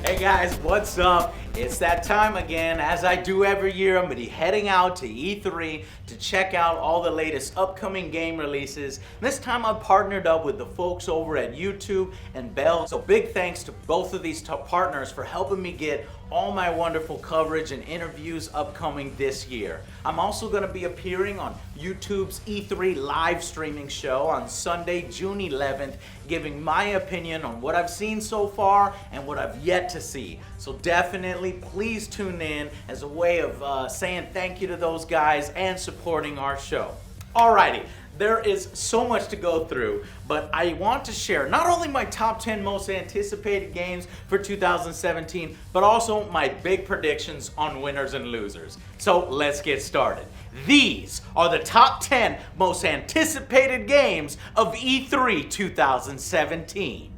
Hey guys, what's up? It's that time again. As I do every year, I'm going to be heading out to E3 to check out all the latest upcoming game releases. This time I've partnered up with the folks over at YouTube and Bell. So big thanks to both of these partners for helping me get all my wonderful coverage and interviews upcoming this year. I'm also going to be appearing on YouTube's E3 live streaming show on Sunday, June 11th, giving my opinion on what I've seen so far and what I've yet to see. So definitely please tune in as a way of saying thank you to those guys and supporting our show. Alrighty. There is so much to go through, but I want to share not only my top 10 most anticipated games for 2017, but also my big predictions on winners and losers. So let's get started. These are the top 10 most anticipated games of E3 2017.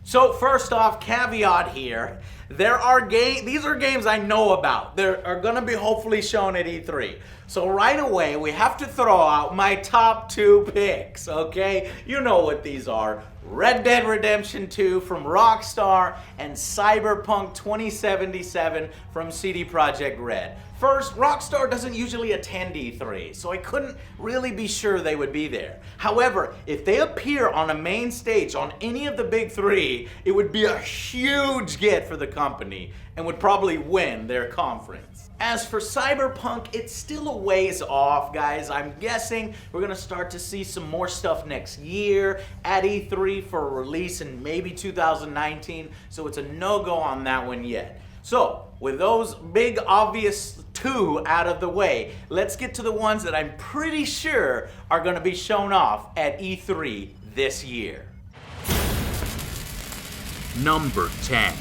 So first off, caveat here, these are games I know about. They are going to be hopefully shown at E3. So right away, we have to throw out my top 2 picks, okay? You know what these are. Red Dead Redemption 2 from Rockstar and Cyberpunk 2077 from CD Projekt Red. First, Rockstar doesn't usually attend E3, so I couldn't really be sure they would be there. However, if they appear on a main stage on any of the big 3, it would be a huge get for the company and would probably win their conference. As for Cyberpunk, it's still a ways off, guys. I'm guessing we're gonna start to see some more stuff next year at E3 for a release in maybe 2019, so it's a no-go on that one yet. So, with those big obvious 2 out of the way, let's get to the ones that I'm pretty sure are gonna be shown off at E3 this year. Number 10.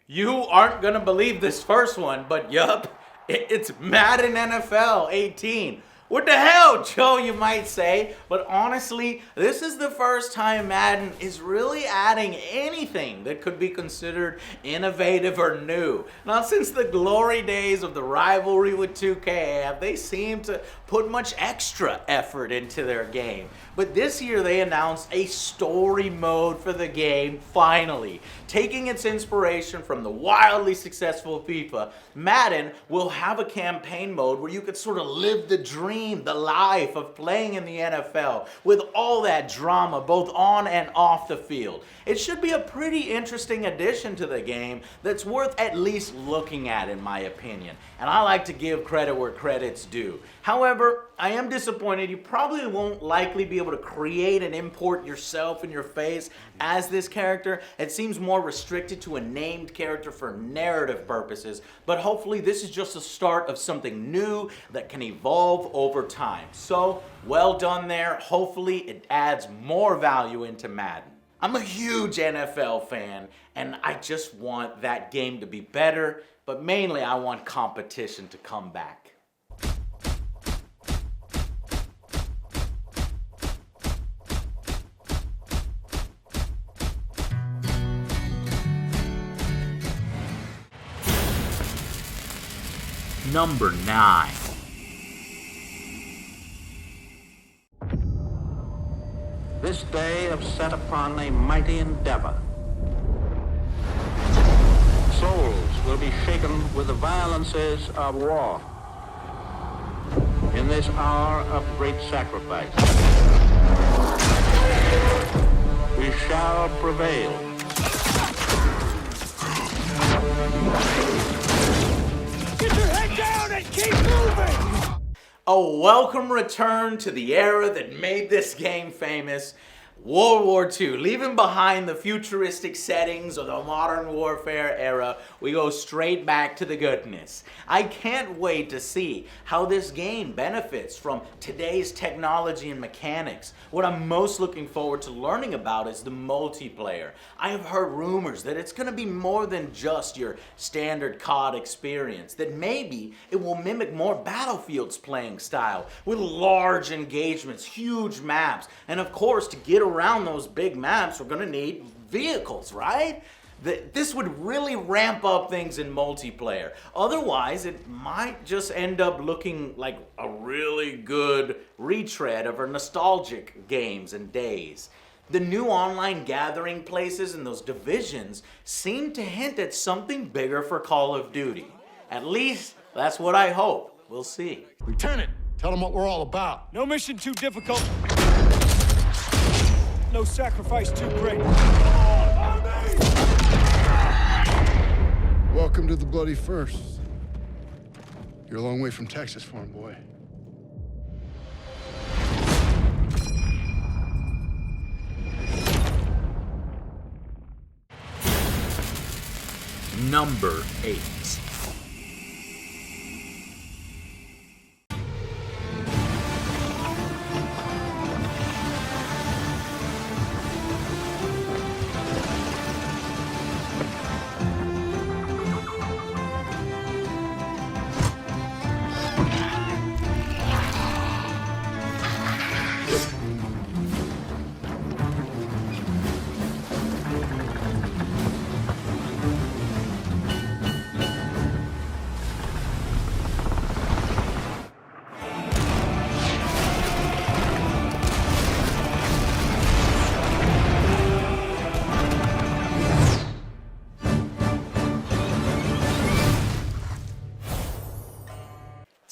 You aren't gonna believe this first one, but yup, it's Madden NFL 18. What the hell, Joe, you might say, but honestly, this is the first time Madden is really adding anything that could be considered innovative or new. Not since the glory days of the rivalry with 2K have they seemed to put much extra effort into their game. But this year they announced a story mode for the game, finally. Taking its inspiration from the wildly successful FIFA, Madden will have a campaign mode where you could sort of live the dream, the life of playing in the NFL with all that drama both on and off the field. It should be a pretty interesting addition to the game that's worth at least looking at, in my opinion. And I like to give credit where credit's due. However, I am disappointed you probably won't likely be able to create and import yourself and your face as this character. It seems more restricted to a named character for narrative purposes, but hopefully this is just the start of something new that can evolve over time. So, well done there. Hopefully it adds more value into Madden. I'm a huge NFL fan, and I just want that game to be better, but mainly I want competition to come back. Number 9. This day have set upon a mighty endeavor. Souls will be shaken with the violences of war. In this hour of great sacrifice, we shall prevail. Get your head down and keep moving! A welcome return to the era that made this game famous. World War II, leaving behind the futuristic settings of the modern warfare era, we go straight back to the goodness. I can't wait to see how this game benefits from today's technology and mechanics. What I'm most looking forward to learning about is the multiplayer. I have heard rumors that it's going to be more than just your standard COD experience, that maybe it will mimic more Battlefield's playing style, with large engagements, huge maps, and of course, to get around those big maps, we're gonna need vehicles, right? This would really ramp up things in multiplayer. Otherwise, it might just end up looking like a really good retread of our nostalgic games and days. The new online gathering places and those divisions seem to hint at something bigger for Call of Duty. At least, that's what I hope. We'll see. Lieutenant, tell them what we're all about. No mission too difficult. No sacrifice too great. Welcome to the bloody first. You're a long way from Texas, farm boy. Number 8.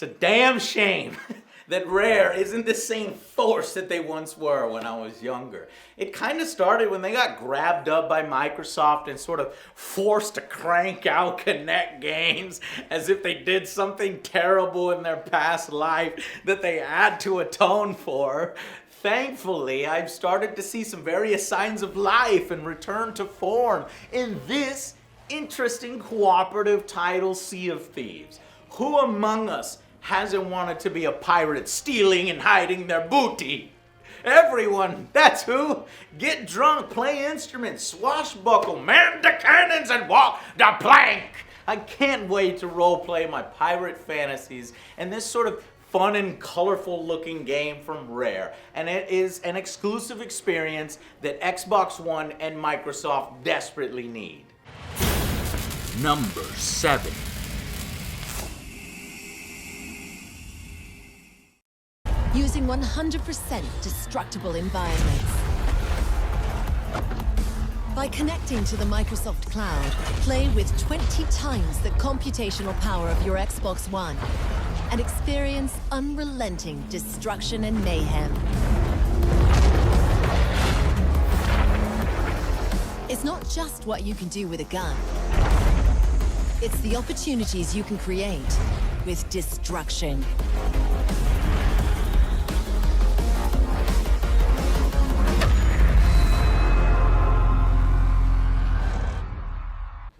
It's a damn shame that Rare isn't the same force that they once were when I was younger. It kind of started when they got grabbed up by Microsoft and sort of forced to crank out Kinect games as if they did something terrible in their past life that they had to atone for. Thankfully, I've started to see some various signs of life and return to form in this interesting cooperative title, Sea of Thieves. Who among us hasn't wanted to be a pirate stealing and hiding their booty? Everyone, that's who. Get drunk, play instruments, swashbuckle, man the cannons, and walk the plank. I can't wait to roleplay my pirate fantasies and this sort of fun and colorful looking game from Rare. And it is an exclusive experience that Xbox One and Microsoft desperately need. Number 7. Using 100% destructible environments. By connecting to the Microsoft Cloud, play with 20 times the computational power of your Xbox One and experience unrelenting destruction and mayhem. It's not just what you can do with a gun. It's the opportunities you can create with destruction.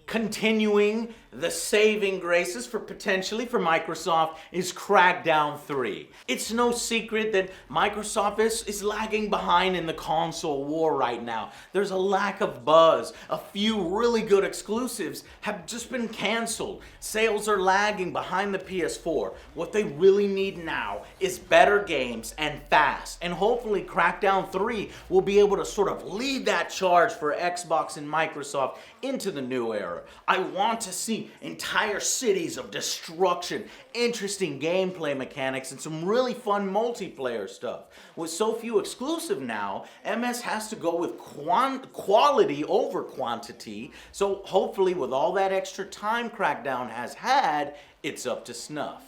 Continuing the saving graces potentially for Microsoft is Crackdown 3. It's no secret that Microsoft is lagging behind in the console war right now. There's a lack of buzz. A few really good exclusives have just been canceled. Sales are lagging behind the PS4. What they really need now is better games and fast. And hopefully Crackdown 3 will be able to sort of lead that charge for Xbox and Microsoft into the new era. I want to see entire cities of destruction, interesting gameplay mechanics, and some really fun multiplayer stuff. With so few exclusive now, MS has to go with quality over quantity, so hopefully with all that extra time Crackdown has had, it's up to snuff.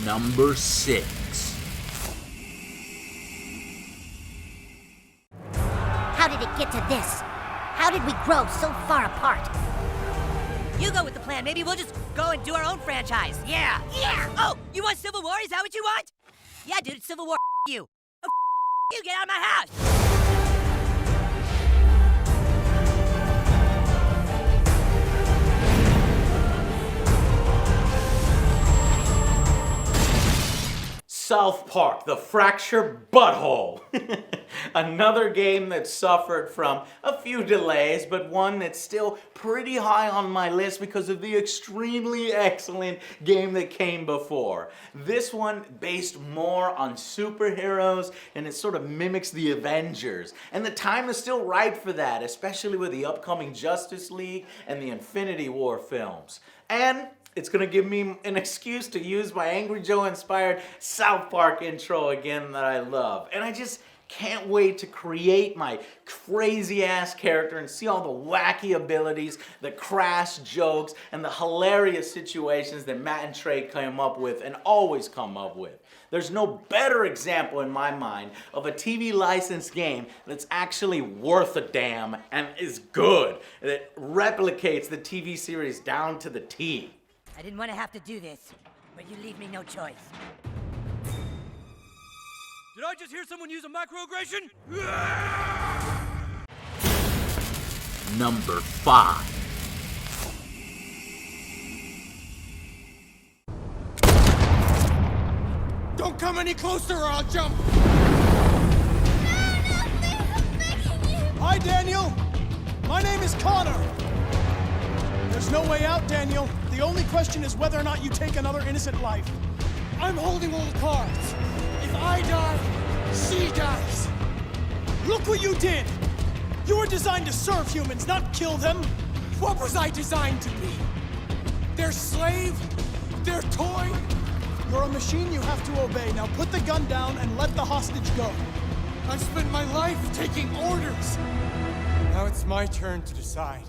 Number 6. How did it get to this? How did we grow so far apart? You go with the plan. Maybe we'll just go and do our own franchise. Yeah. Yeah! Oh, you want Civil War? Is that what you want? Yeah, dude, it's Civil War. You. Oh, you get out of my house. South Park, The Fractured Butthole. Another game that suffered from a few delays, but one that's still pretty high on my list because of the extremely excellent game that came before. This one based more on superheroes, and it sort of mimics the Avengers. And the time is still right for that, especially with the upcoming Justice League and the Infinity War films. And it's gonna give me an excuse to use my Angry Joe inspired South Park intro again that I love. And I just can't wait to create my crazy ass character and see all the wacky abilities, the crass jokes, and the hilarious situations that Matt and Trey come up with and always come up with. There's no better example in my mind of a TV licensed game that's actually worth a damn and is good, that replicates the TV series down to the T. I didn't want to have to do this, but you leave me no choice. Did I just hear someone use a microaggression? Number 5. Don't come any closer or I'll jump! Hi, Daniel. My name is Connor. There's no way out, Daniel. The only question is whether or not you take another innocent life. I'm holding all the cards. If I die, she dies. Look what you did! You were designed to serve humans, not kill them. What was I designed to be? Their slave? Their toy? You're a machine you have to obey. Now put the gun down and let the hostage go. I've spent my life taking orders. Now it's my turn to decide.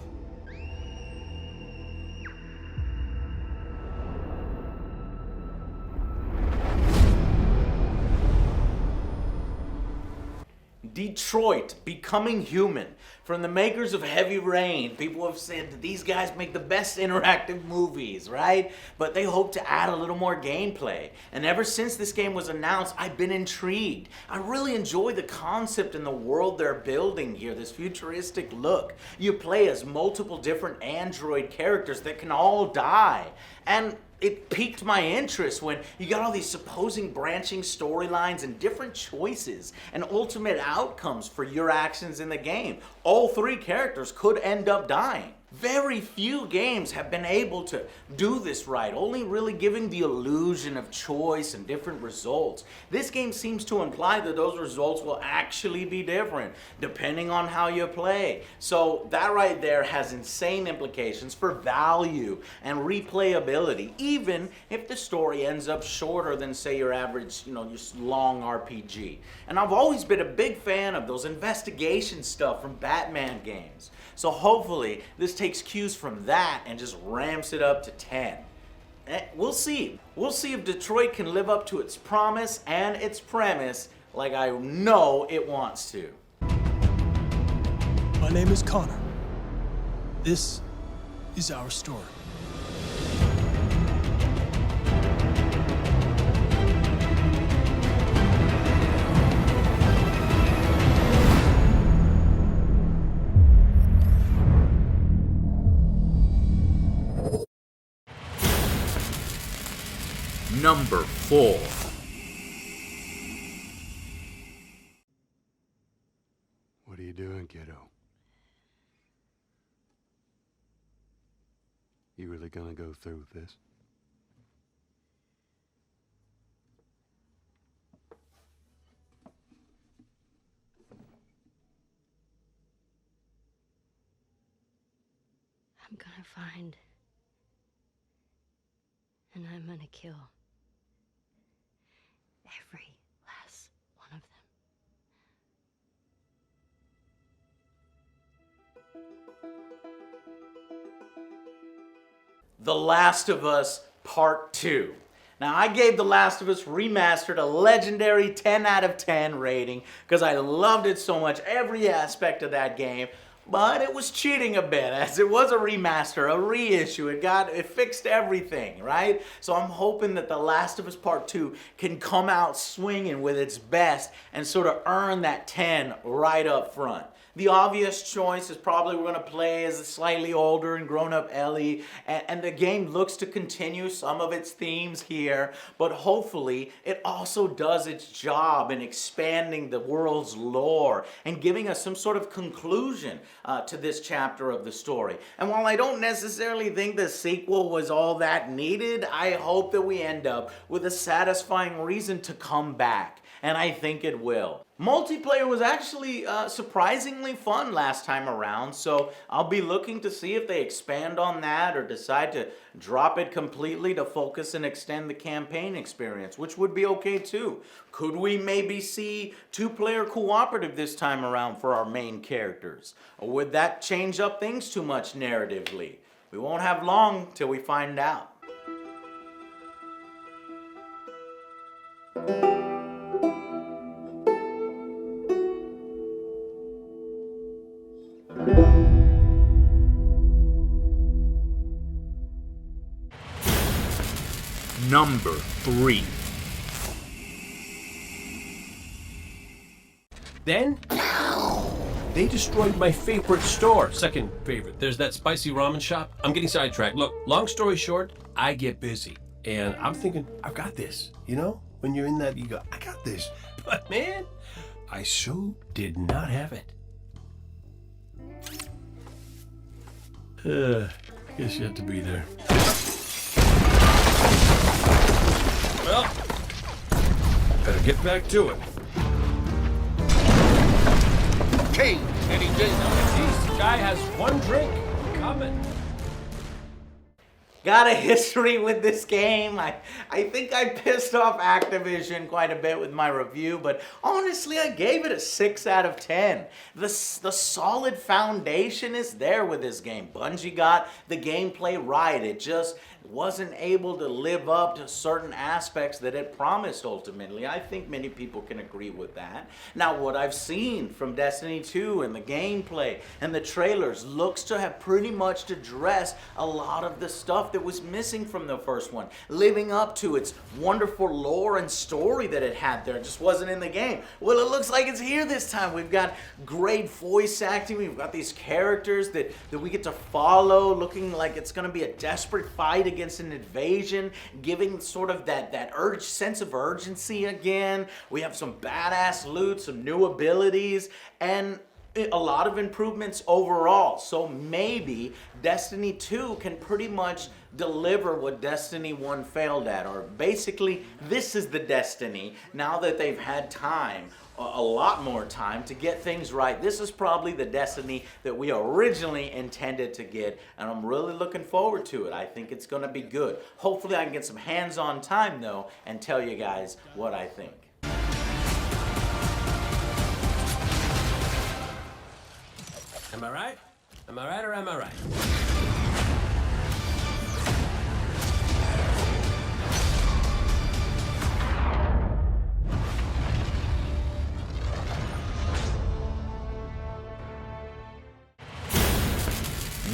Detroit, Becoming Human. From the makers of Heavy Rain, people have said that these guys make the best interactive movies, right? But they hope to add a little more gameplay. And ever since this game was announced, I've been intrigued. I really enjoy the concept and the world they're building here, this futuristic look. You play as multiple different android characters that can all die. And it piqued my interest when you got all these supposing branching storylines and different choices and ultimate outcomes for your actions in the game. All 3 characters could end up dying. Very few games have been able to do this right, only really giving the illusion of choice and different results. This game seems to imply that those results will actually be different, depending on how you play. So that right there has insane implications for value and replayability, even if the story ends up shorter than, say, your average, your long RPG. And I've always been a big fan of those investigation stuff from Batman games. So hopefully this takes cues from that and just ramps it up to 10. We'll see. We'll see if Detroit can live up to its promise and its premise like I know it wants to. My name is Connor. This is our story. Number 4. What are you doing, kiddo? You really gonna go through with this? I'm gonna find, and I'm gonna kill every last one of them. The Last of Us Part 2. Now, I gave The Last of Us Remastered a legendary 10 out of 10 rating because I loved it so much, every aspect of that game. but it was cheating a bit, as it was a remaster, a reissue. It fixed everything, right? So I'm hoping that The Last of Us Part 2 can come out swinging with its best and sort of earn that 10 right up front. The obvious choice is probably we're going to play as a slightly older and grown-up Ellie, and the game looks to continue some of its themes here, but hopefully it also does its job in expanding the world's lore and giving us some sort of conclusion to this chapter of the story. And while I don't necessarily think the sequel was all that needed, I hope that we end up with a satisfying reason to come back. And I think it will. Multiplayer was actually surprisingly fun last time around, so I'll be looking to see if they expand on that or decide to drop it completely to focus and extend the campaign experience, which would be okay too. Could we maybe see two-player cooperative this time around for our main characters? Or would that change up things too much narratively? We won't have long till we find out. Number 3. Then they destroyed my favorite store. Second favorite. There's that spicy ramen shop. I'm getting sidetracked. Look, long story short, I get busy. And I'm thinking, I've got this. You know, when you're in that, you go, I got this. But man, I so did not have it. Guess you have to be there. Well, better get back to it. King, any day now. This guy has one drink coming. Got a history with this game. I think I pissed off Activision quite a bit with my review, but honestly, I gave it a 6 out of 10. The solid foundation is there with this game. Bungie got the gameplay right. It just wasn't able to live up to certain aspects that it promised ultimately. I think many people can agree with that. Now, what I've seen from Destiny 2 and the gameplay and the trailers looks to have pretty much addressed a lot of the stuff that was missing from the first one, living up to its wonderful lore and story that it had there. It just wasn't in the game. Well, it looks like it's here this time. We've got great voice acting. We've got these characters that we get to follow, looking like it's going to be a desperate fight against an invasion, giving sort of that sense of urgency again. We have some badass loot, some new abilities, and a lot of improvements overall. So maybe Destiny 2 can pretty much deliver what Destiny 1 failed at, or basically this is the Destiny now that they've had time, a lot more time to get things right. This is probably the Destiny that we originally intended to get, and I'm really looking forward to it. I think it's going to be good. Hopefully I can get some hands-on time though and tell you guys what I think. Am I right? Am I right or am I right?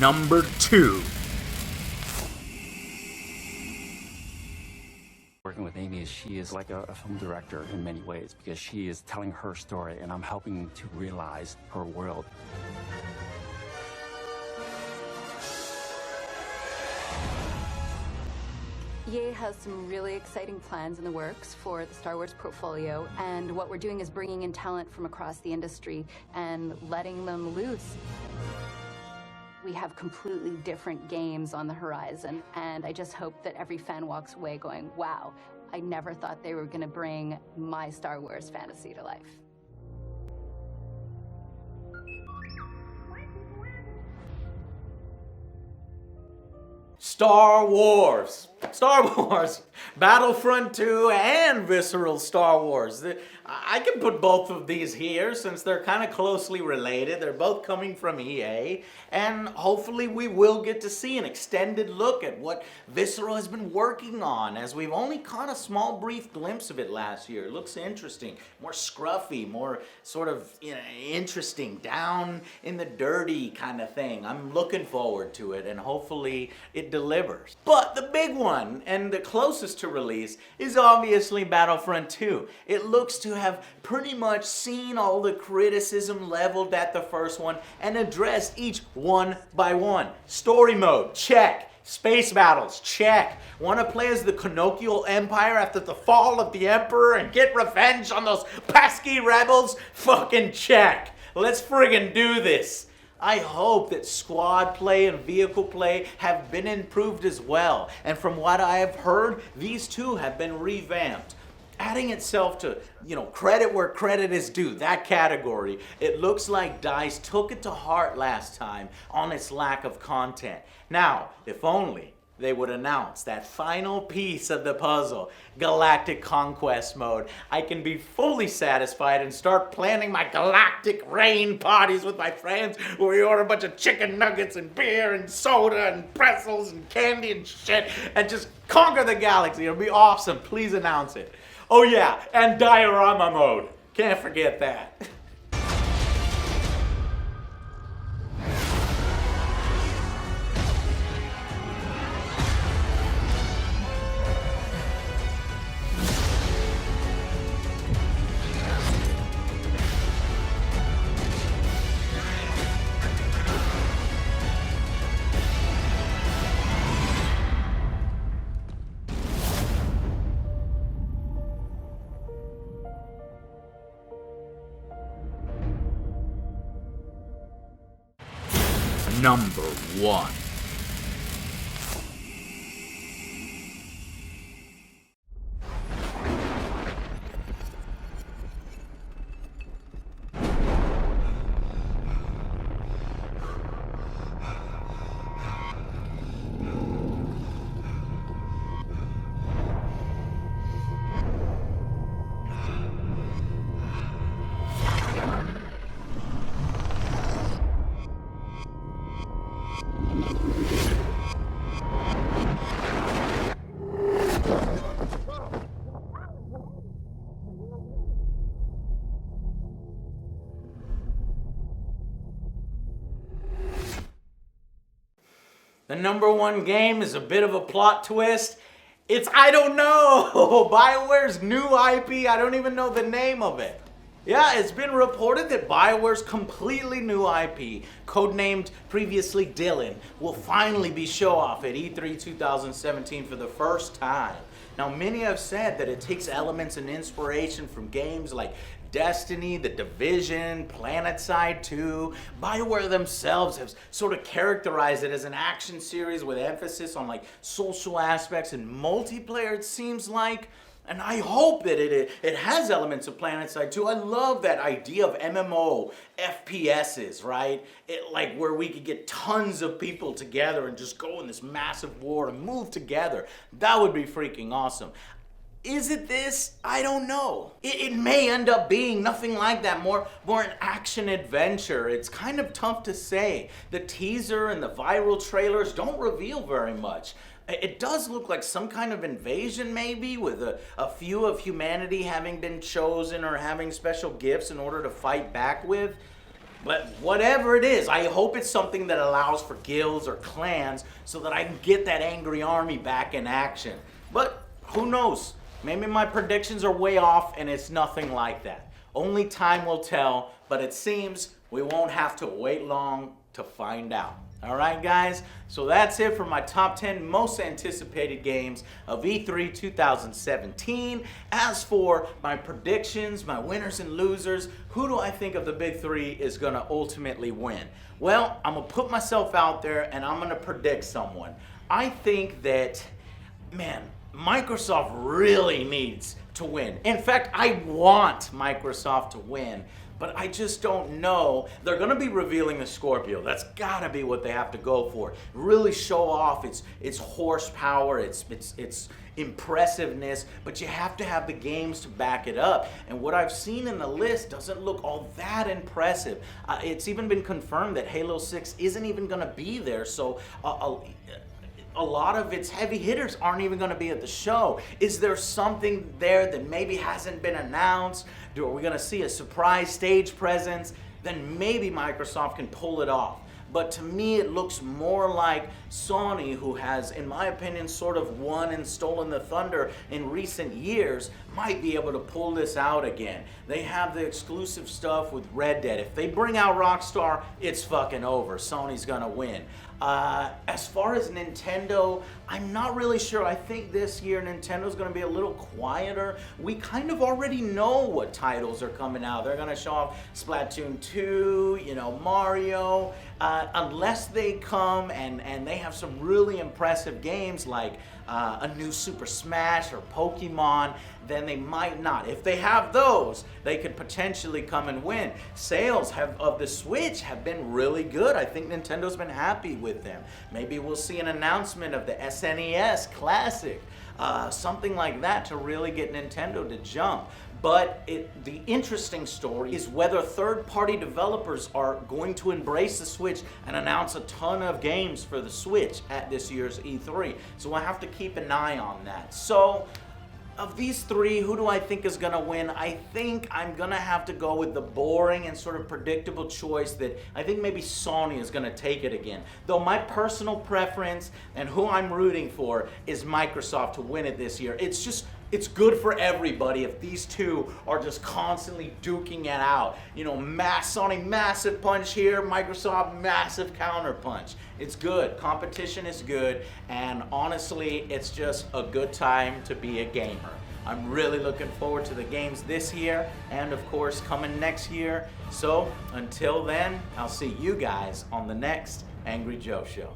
Number 2. Working with Amy, she is like a film director in many ways because she is telling her story and I'm helping to realize her world. EA has some really exciting plans in the works for the Star Wars portfolio, and what we're doing is bringing in talent from across the industry and letting them loose. We have completely different games on the horizon, and I just hope that every fan walks away going, wow, I never thought they were going to bring my Star Wars fantasy to life. Star Wars. Star Wars, Battlefront 2, and Visceral Star Wars. I can put both of these here since they're kind of closely related. They're both coming from EA, and hopefully we will get to see an extended look at what Visceral has been working on, as we've only caught a small brief glimpse of it last year. It looks interesting, more scruffy, more sort of interesting, down in the dirty kind of thing. I'm looking forward to it, and hopefully it delivers. But the big one, and the closest to release, is obviously Battlefront 2. It looks to have pretty much seen all the criticism leveled at the first one and addressed each one by one. Story mode, check. Space battles, check. Want to play as the Connoquial Empire after the fall of the Emperor and get revenge on those pesky rebels? Fucking check. Let's friggin' do this. I hope that squad play and vehicle play have been improved as well. And from what I have heard, these two have been revamped. Adding itself to, credit where credit is due, that category, it looks like DICE took it to heart last time on its lack of content. Now, if only they would announce that final piece of the puzzle, Galactic Conquest Mode, I can be fully satisfied and start planning my galactic rain parties with my friends where we order a bunch of chicken nuggets and beer and soda and pretzels and candy and shit and just conquer the galaxy. It'll be awesome. Please announce it. Oh yeah, and diorama mode. Can't forget that. Number 1. The number one game is a bit of a plot twist. It's, I don't know, Bioware's new IP. I don't even know the name of it. Yeah, it's been reported that Bioware's completely new IP, codenamed previously Dylan, will finally be show off at E3 2017 for the first time. Now, many have said that it takes elements and inspiration from games like Destiny, The Division, PlanetSide 2. Bioware themselves have sort of characterized it as an action series with emphasis on like social aspects and multiplayer, it seems like. And I hope that it has elements of PlanetSide 2. I love that idea of MMO FPSs, right? Like where we could get tons of people together and just go in this massive war and move together. That would be freaking awesome. Is it this? I don't know. It may end up being nothing like that, more an action adventure. It's kind of tough to say. The teaser and the viral trailers don't reveal very much. It does look like some kind of invasion maybe, with a few of humanity having been chosen or having special gifts in order to fight back with. But whatever it is, I hope it's something that allows for guilds or clans so that I can get that angry army back in action. But who knows? Maybe my predictions are way off and it's nothing like that. Only time will tell, but it seems we won't have to wait long to find out. Alright guys, so that's it for my top 10 most anticipated games of E3 2017. As for my predictions, my winners and losers, who do I think of the big three is going to ultimately win? Well, I'm going to put myself out there and I'm going to predict someone. I think that, man, Microsoft really needs to win. In fact, I want Microsoft to win. but I just don't know. They're gonna be revealing the Scorpio. That's gotta be what they have to go for. Really show off its horsepower, its impressiveness, but you have to have the games to back it up. And what I've seen in the list doesn't look all that impressive. It's even been confirmed that Halo 6 isn't even gonna be there, so a lot of its heavy hitters aren't even going to be at the show. Is there something there that maybe hasn't been announced? Are we going to see a surprise stage presence? Then maybe Microsoft can pull it off. But to me, it looks more like Sony, who has, in my opinion, sort of won and stolen the thunder in recent years, might be able to pull this out again. They have the exclusive stuff with Red Dead. If they bring out Rockstar, it's fucking over. Sony's gonna win. As far as Nintendo, I'm not really sure. I think this year Nintendo's gonna be a little quieter. We kind of already know what titles are coming out. They're gonna show off Splatoon 2, Mario, unless they come and they have some really impressive games like a new Super Smash or Pokemon, then they might not. If they have those, they could potentially come and win. Sales of the Switch have been really good. I think Nintendo's been happy with them. Maybe we'll see an announcement of the SNES Classic, something like that to really get Nintendo to jump. But the interesting story is whether third-party developers are going to embrace the Switch and announce a ton of games for the Switch at this year's E3. So we'll have to keep an eye on that. So, of these three, who do I think is going to win? I think I'm going to have to go with the boring and sort of predictable choice that I think maybe Sony is going to take it again. Though my personal preference and who I'm rooting for is Microsoft to win it this year. It's good for everybody if these two are just constantly duking it out. Sony massive punch here, Microsoft massive counter punch. It's good. Competition is good, and honestly, it's just a good time to be a gamer. I'm really looking forward to the games this year and of course coming next year. So until then, I'll see you guys on the next Angry Joe Show.